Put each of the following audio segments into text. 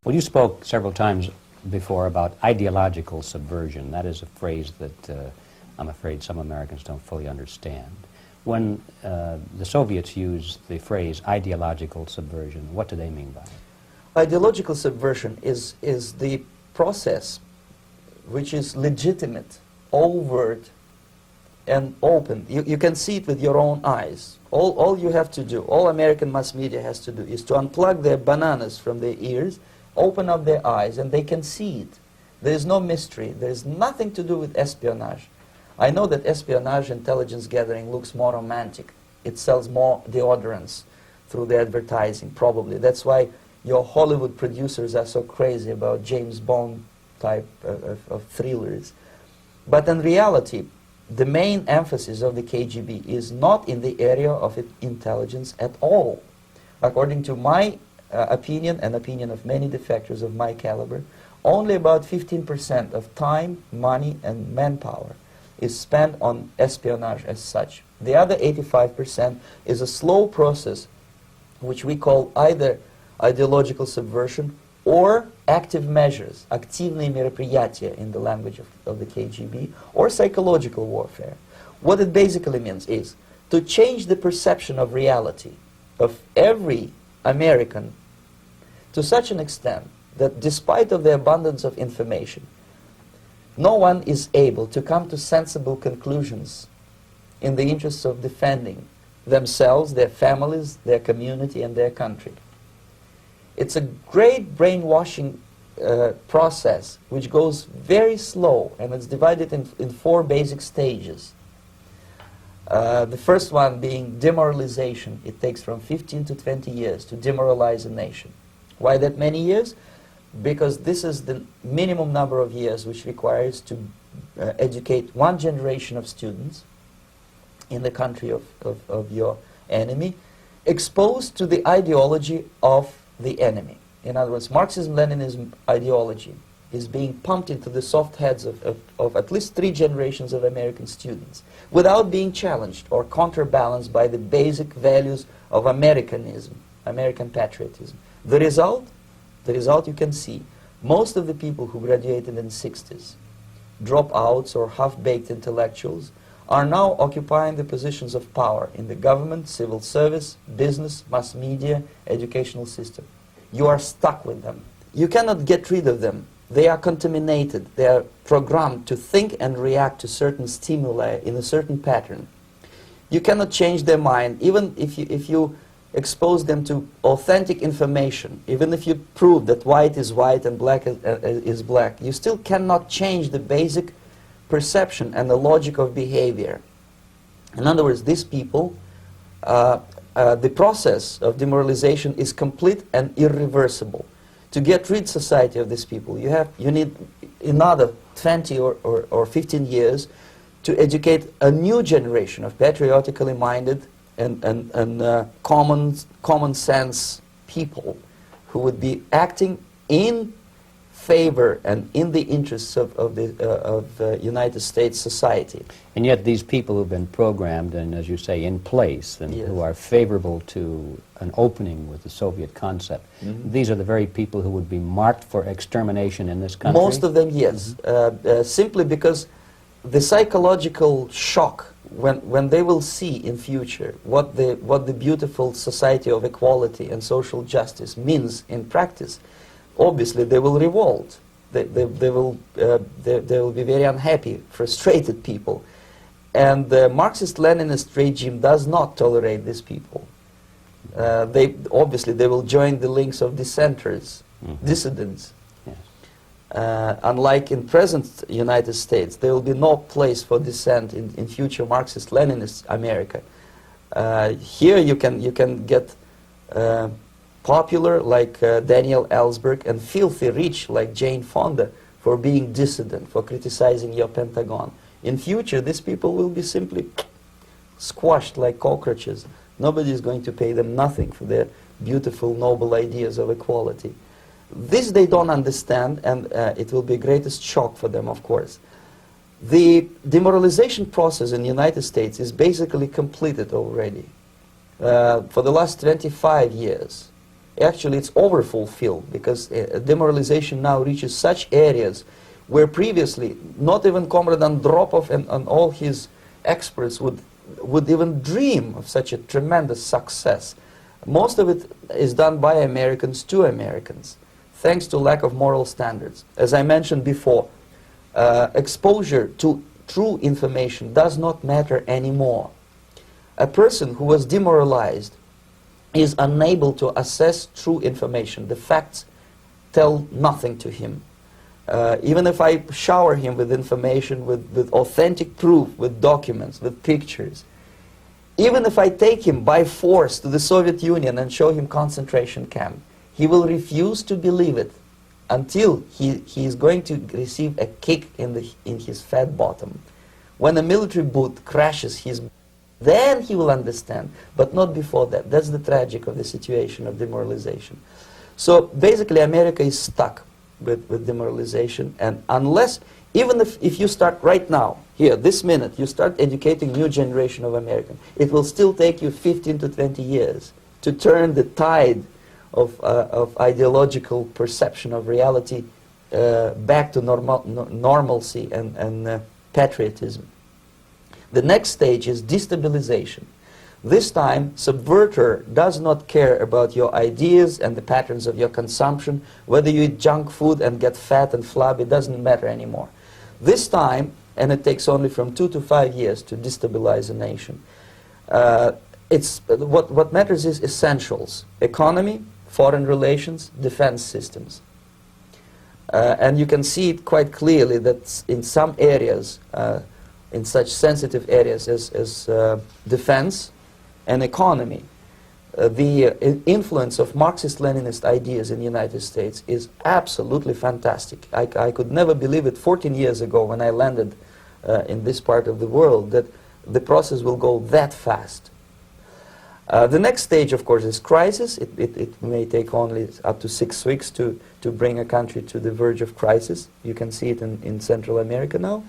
Well, you spoke several times before about ideological subversion. That is a phrase that I'm afraid some Americans don't fully understand. When the Soviets use the phrase ideological subversion, what do they mean by it? Ideological subversion is the process which is legitimate, overt, and open. You can see it with your own eyes. All you have to do, all American mass media has to do, is to unplug their bananas from their ears, open up their eyes, and they can see it. There is no mystery. There is nothing to do with espionage. I know that espionage, intelligence gathering, looks more romantic. It sells more deodorants through the advertising, probably. That's why your Hollywood producers are so crazy about James Bond type of thrillers. But in reality, the main emphasis of the KGB is not in the area of intelligence at all. According to my opinion and opinion of many defectors of my caliber, only about 15% of time, money, and manpower is spent on espionage as such. The other 85% is a slow process which we call either ideological subversion or active measures, активные мероприятия in the language of the KGB, or psychological warfare. What it basically means is to change the perception of reality of every American to such an extent that despite of the abundance of information, no one is able to come to sensible conclusions in the interests of defending themselves, their families, their community, and their country. It's a great brainwashing process which goes very slow, and it's divided in 4 basic stages. The first one being demoralization. It takes from 15 to 20 years to demoralize a nation. Why that many years? Because this is the minimum number of years which requires to educate one generation of students in the country of your enemy, exposed to the ideology of the enemy. In other words, Marxism-Leninism ideology is being pumped into the soft heads of at least 3 generations of American students without being challenged or counterbalanced by the basic values of Americanism, American patriotism. The result you can see. Most of the people who graduated in the 60s, dropouts or half-baked intellectuals, are now occupying the positions of power in the government, civil service, business, mass media, educational system. You are stuck with them. You cannot get rid of them. They are contaminated. They are programmed to think and react to certain stimuli in a certain pattern. You cannot change their mind, even if you expose them to authentic information, even if you prove that white is white and black is black. You still cannot change the basic perception and the logic of behavior. In other words, these people, the process of demoralization is complete and irreversible. To get rid society of these people, you need another 20 or 15 years to educate a new generation of patriotically minded and common sense people who would be acting in favor and in the interests of United States society. And yet these people who've been programmed and, as you say, in place, and who are favorable to an opening with the Soviet concept, these are the very people who would be marked for extermination in this country? Most of them, yes. Simply because the psychological shock when they will see in future what the beautiful society of equality and social justice means in practice, obviously they will revolt. They will be very unhappy, frustrated people. And the Marxist-Leninist regime does not tolerate these people. Obviously they will join the links of dissenters, dissidents. Unlike in present United States, there will be no place for dissent in future Marxist-Leninist America. Here you can get popular like Daniel Ellsberg and filthy rich like Jane Fonda for being dissident, for criticizing your Pentagon. In future, these people will be simply squashed like cockroaches. Nobody is going to pay them nothing for their beautiful, noble ideas of equality. This they don't understand, and it will be greatest shock for them, of course. The demoralization process in the United States is basically completed already. For the last 25 years, actually it's overfulfilled, because demoralization now reaches such areas where previously not even Comrade Andropov and all his experts would even dream of such a tremendous success. Most of it is done by Americans to Americans, thanks to lack of moral standards. As I mentioned before, exposure to true information does not matter anymore. A person who was demoralized is unable to assess true information. The facts tell nothing to him. Even if I shower him with information, with authentic proof, with documents, with pictures, even if I take him by force to the Soviet Union and show him concentration camp, he will refuse to believe it until he is going to receive a kick in his fat bottom. When a military boot crashes his, then he will understand, but not before that. That's the tragic of the situation of demoralization. So basically America is stuck with demoralization, and unless, even if you start right now, here, this minute, you start educating new generation of Americans, it will still take you 15 to 20 years to turn the tide of ideological perception of reality back to normalcy and patriotism. The next stage is destabilization. This time, subverter does not care about your ideas and the patterns of your consumption. Whether you eat junk food and get fat and flabby, it doesn't matter anymore. This time, and it takes only from 2 to 5 years to destabilize a nation, what matters is essentials: economy, foreign relations, defense systems. And you can see it quite clearly that in some areas, in such sensitive areas as defense and economy, the influence of Marxist-Leninist ideas in the United States is absolutely fantastic. I could never believe it 14 years ago when I landed in this part of the world, that the process will go that fast. The next stage, of course, is crisis. It may take only up to 6 weeks to bring a country to the verge of crisis. You can see it in Central America now.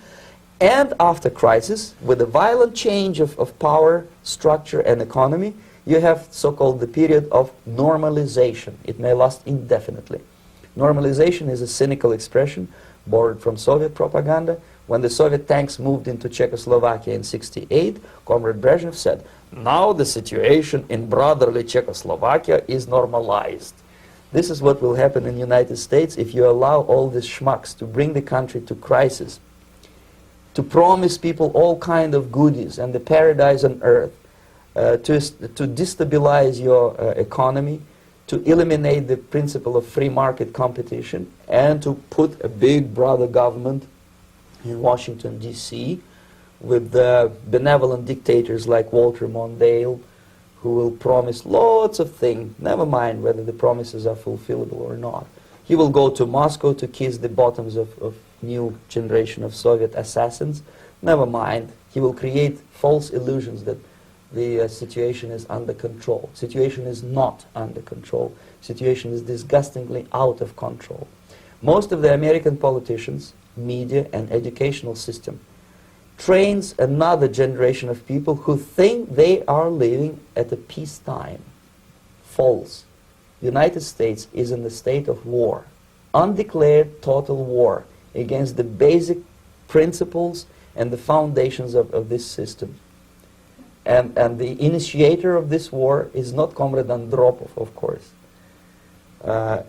And after crisis, with a violent change of power, structure, and economy, you have so-called the period of normalization. It may last indefinitely. Normalization is a cynical expression borrowed from Soviet propaganda. When the Soviet tanks moved into Czechoslovakia in '68, Comrade Brezhnev said, "Now the situation in brotherly Czechoslovakia is normalized." This is what will happen in the United States if you allow all these schmucks to bring the country to crisis, to promise people all kind of goodies and the paradise on earth, to destabilize your economy, to eliminate the principle of free market competition, and to put a big brother government in Washington, D.C., with benevolent dictators like Walter Mondale, who will promise lots of things, never mind whether the promises are fulfillable or not. He will go to Moscow to kiss the bottoms of new generation of Soviet assassins. Never mind. He will create false illusions that the situation is under control. Situation is not under control. Situation is disgustingly out of control. Most of the American politicians, media, and educational system trains another generation of people who think they are living at a peacetime. False. The United States is in the state of war, undeclared total war against the basic principles and the foundations of this system. And the initiator of this war is not Comrade Andropov, of course.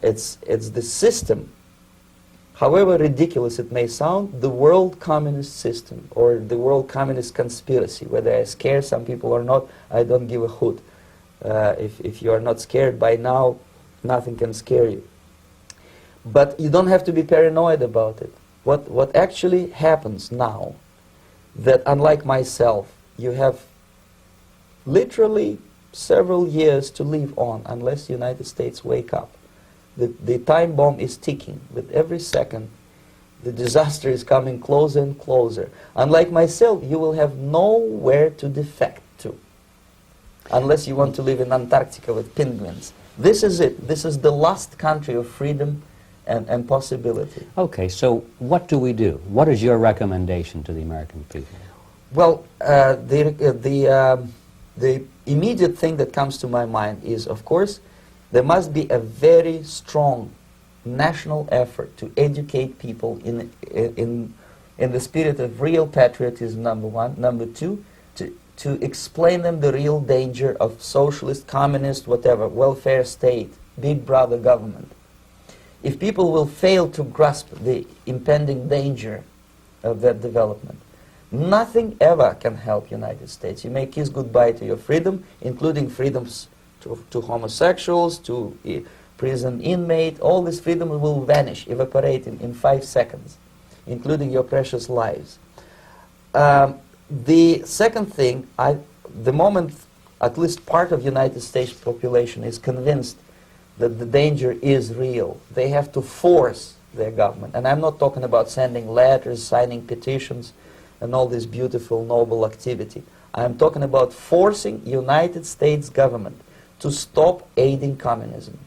It's the system. However ridiculous it may sound, the world communist system or the world communist conspiracy, whether I scare some people or not, I don't give a hoot. If you are not scared by now, nothing can scare you. But you don't have to be paranoid about it. What actually happens now, that unlike myself, you have literally several years to live on unless the United States wake up. The time bomb is ticking. With every second, the disaster is coming closer and closer. Unlike myself, you will have nowhere to defect to, unless you want to live in Antarctica with penguins. This is it. This is the last country of freedom and possibility. Okay, so what do we do? What is your recommendation to the American people? Well, the immediate thing that comes to my mind is, of course, There must be a very strong national effort to educate people in the spirit of real patriotism, number one. Number two, to explain them the real danger of socialist, communist, whatever, welfare state, big brother government. If people will fail to grasp the impending danger of that development, nothing ever can help United States. You may kiss goodbye to your freedom, including freedoms to homosexuals, to prison inmate. All this freedom will vanish, evaporate in 5 seconds, including your precious lives. The second thing, the moment at least part of United States population is convinced that the danger is real, they have to force their government. And I'm not talking about sending letters, signing petitions, and all this beautiful, noble activity. I'm talking about forcing United States government to stop aiding communism.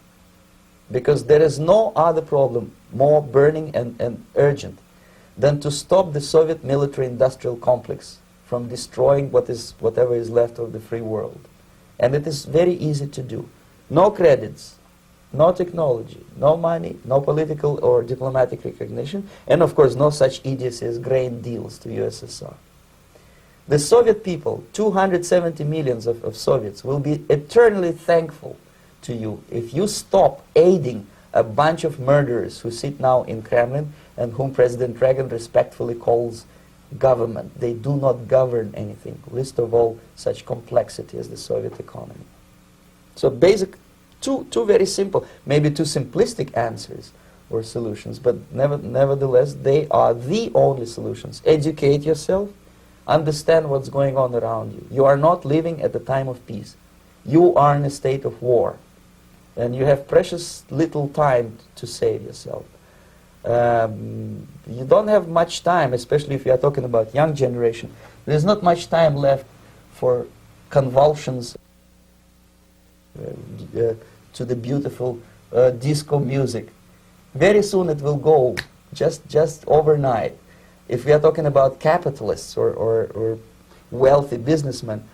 Because there is no other problem more burning and urgent than to stop the Soviet military-industrial complex from destroying whatever is left of the free world. And it is very easy to do. No credits, no technology, no money, no political or diplomatic recognition, and of course no such idiocy as grain deals to USSR. The Soviet people, 270 millions of Soviets, will be eternally thankful to you if you stop aiding a bunch of murderers who sit now in Kremlin and whom President Reagan respectfully calls government. They do not govern anything, least of all such complexity as the Soviet economy. So basic, two very simple, maybe too simplistic answers or solutions, but nevertheless they are the only solutions. Educate yourself, understand what's going on around you. You are not living at the time of peace. You are in a state of war, and you have precious little time to save yourself. You don't have much time, especially if you are talking about young generation. There's not much time left for convulsions to the beautiful disco music. Very soon it will go, just overnight. If we are talking about capitalists or wealthy businessmen,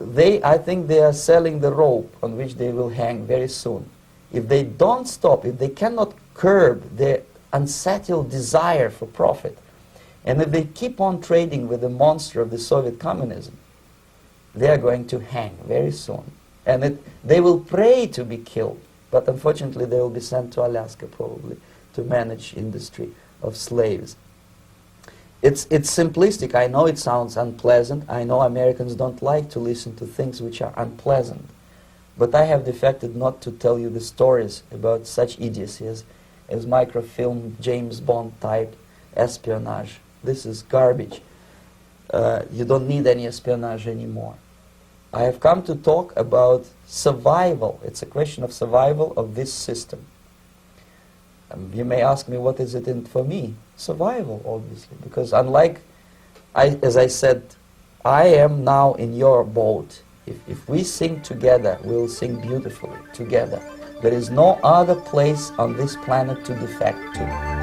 I think they are selling the rope on which they will hang very soon. If they don't stop, if they cannot curb their unsettled desire for profit, and if they keep on trading with the monster of the Soviet communism, they are going to hang very soon. And they will pray to be killed, but unfortunately they will be sent to Alaska probably to manage industry of slaves. It's simplistic. I know it sounds unpleasant. I know Americans don't like to listen to things which are unpleasant. But I have defected not to tell you the stories about such idiocy as microfilm, James Bond type espionage. This is garbage. You don't need any espionage anymore. I have come to talk about survival. It's a question of survival of this system. You may ask me, what is it in for me? Survival, obviously, because unlike, as I said, I am now in your boat. If we sing together, we'll sing beautifully together. There is no other place on this planet to defect to.